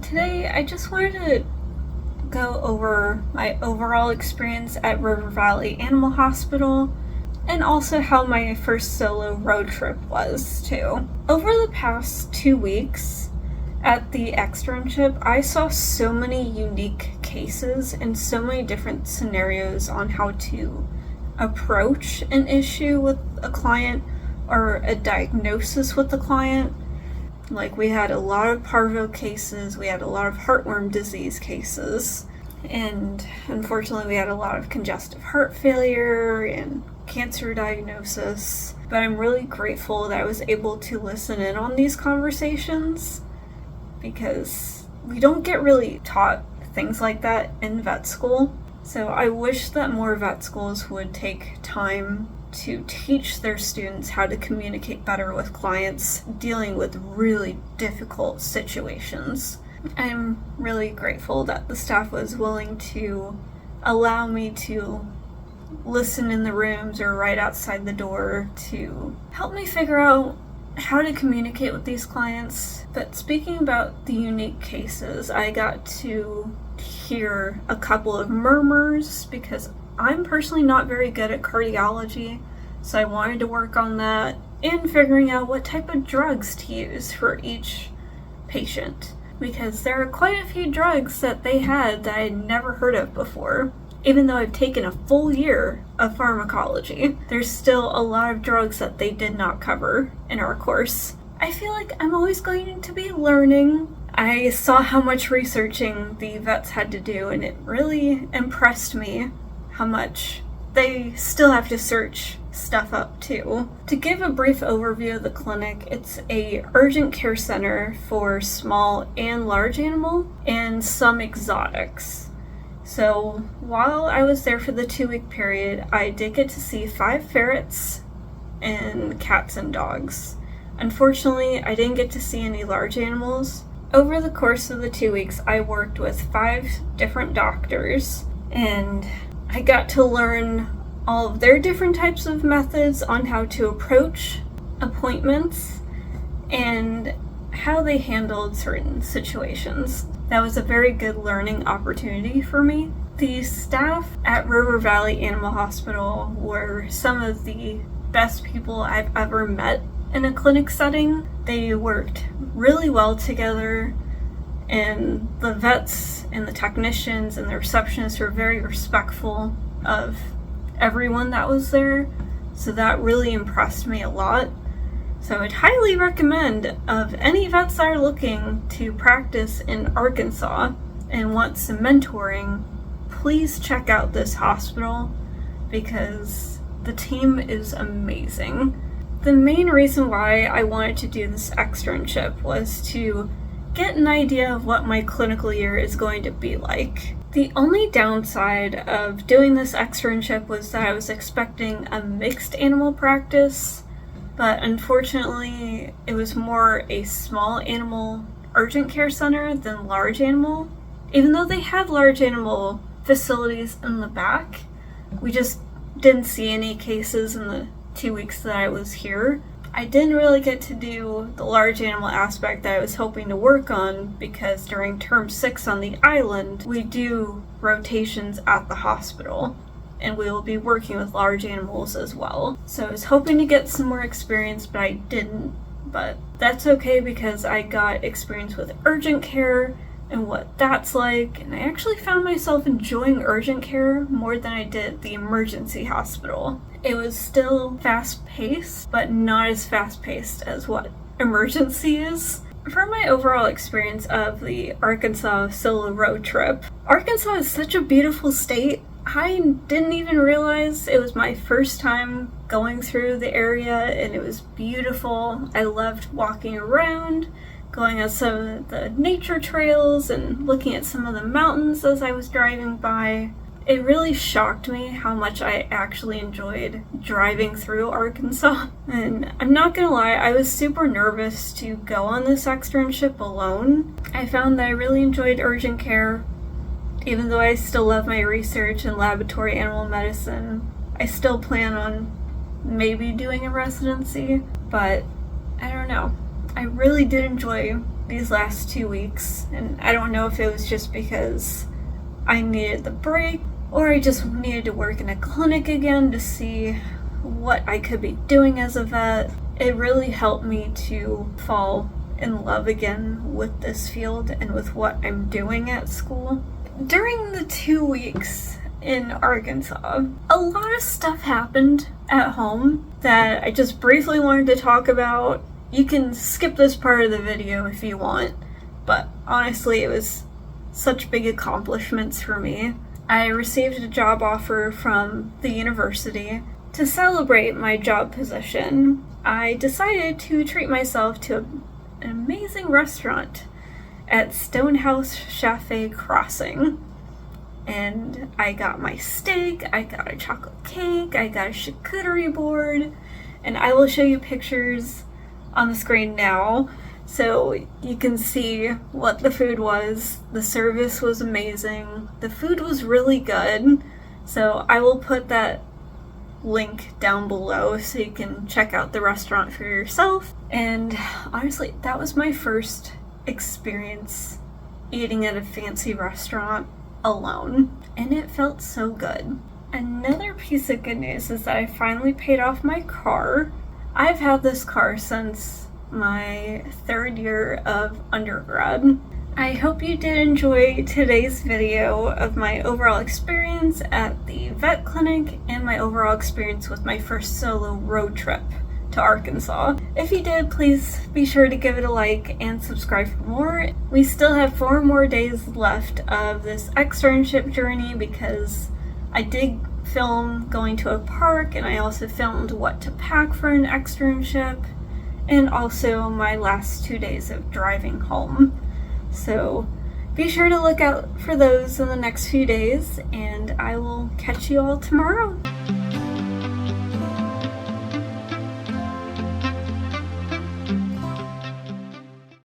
Today I just wanted to go over my overall experience at River Valley Animal Hospital and also how my first solo road trip was too. Over the past 2 weeks at the externship, I saw so many unique cases and so many different scenarios on how to approach an issue with a client or a diagnosis with the client. Like, we had a lot of parvo cases, we had a lot of heartworm disease cases, and unfortunately we had a lot of congestive heart failure and cancer diagnosis. But I'm really grateful that I was able to listen in on these conversations because we don't get really taught things like that in vet school. So I wish that more vet schools would take time to teach their students how to communicate better with clients dealing with really difficult situations. I'm really grateful that the staff was willing to allow me to listen in the rooms or right outside the door to help me figure out how to communicate with these clients. But speaking about the unique cases, I got to hear a couple of murmurs because I'm personally not very good at cardiology, so I wanted to work on that and figuring out what type of drugs to use for each patient, because there are quite a few drugs that they had that I had never heard of before. Even though I've taken a full year of pharmacology, there's still a lot of drugs that they did not cover in our course. I feel like I'm always going to be learning. I saw how much researching the vets had to do, and it really impressed me how much they still have to search stuff up too. To give a brief overview of the clinic, it's a urgent care center for small and large animal and some exotics. So while I was there for the 2-week period, I did get to see 5 ferrets and cats and dogs. Unfortunately, I didn't get to see any large animals. Over the course of the 2 weeks, I worked with 5 different doctors, and I got to learn all of their different types of methods on how to approach appointments and how they handled certain situations. That was a very good learning opportunity for me. The staff at River Valley Animal Hospital were some of the best people I've ever met in a clinic setting. They worked really well together, and the vets and the technicians and the receptionists were very respectful of everyone that was there, so that really impressed me a lot. So I'd highly recommend, of any vets that are looking to practice in Arkansas and want some mentoring, please check out this hospital because the team is amazing. The main reason why I wanted to do this externship was to get an idea of what my clinical year is going to be like. The only downside of doing this externship was that I was expecting a mixed animal practice, but unfortunately it was more a small animal urgent care center than large animal. Even though they had large animal facilities in the back, we just didn't see any cases in the 2 weeks that I was here. I didn't really get to do the large animal aspect that I was hoping to work on because during term 6 on the island, we do rotations at the hospital and we will be working with large animals as well. So I was hoping to get some more experience, but I didn't. But that's okay because I got experience with urgent care and what that's like, and I actually found myself enjoying urgent care more than I did the emergency hospital. It was still fast-paced, but not as fast-paced as what emergency is. For my overall experience of the Arkansas solo road trip, Arkansas is such a beautiful state. I didn't even realize it was my first time going through the area, and it was beautiful. I loved walking around, going on some of the nature trails and looking at some of the mountains as I was driving by. It really shocked me how much I actually enjoyed driving through Arkansas. And I'm not gonna lie, I was super nervous to go on this externship alone. I found that I really enjoyed urgent care. Even though I still love my research in laboratory animal medicine, I still plan on maybe doing a residency, but I don't know. I really did enjoy these last 2 weeks, and I don't know if it was just because I needed the break or I just needed to work in a clinic again to see what I could be doing as a vet. It really helped me to fall in love again with this field and with what I'm doing at school. During the 2 weeks in Arkansas, a lot of stuff happened at home that I just briefly wanted to talk about. You can skip this part of the video if you want, but honestly, it was such big accomplishments for me. I received a job offer from the university. To celebrate my job position, I decided to treat myself to an amazing restaurant at Stonehouse Chaffee Crossing. And I got my steak, I got a chocolate cake, I got a charcuterie board, and I will show you pictures on the screen now so you can see what the food was. The service was amazing. The food was really good. So I will put that link down below so you can check out the restaurant for yourself. And honestly, that was my first experience eating at a fancy restaurant alone, and it felt so good. Another piece of good news is that I finally paid off my car. I've had this car since my 3rd year of undergrad. I hope you did enjoy today's video of my overall experience at the vet clinic and my overall experience with my first solo road trip to Arkansas. If you did, please be sure to give it a like and subscribe for more. We still have 4 more days left of this externship journey because I did film going to a park, and I also filmed what to pack for an externship, and also my last 2 days of driving home. So be sure to look out for those in the next few days, and I will catch you all tomorrow.